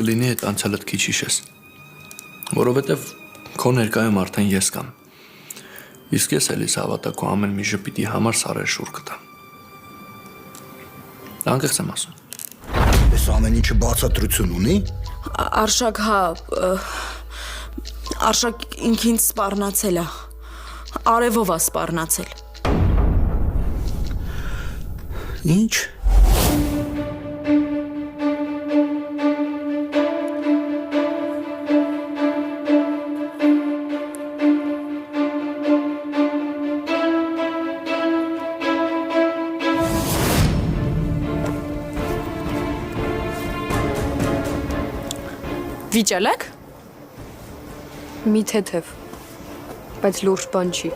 կլինի այդ անցյալդ քիչ հիշես, որովհետև քո ներկայում արդեն ես կամ, իսկ ես էլիս հավատա քո ամեն մի ժպիտի համար սարեր շուռ կտամ։ Անկեղծ եմ ասում։ Այս ամեն ինչը բացատրություն ունի։ Արշակ, հա, Արշակ ինքին սպառնացել է, արևով է սպառնացել։ Ինչ։ Վիճել եք։ Մի թեթև, բայց լուրջ բան չի։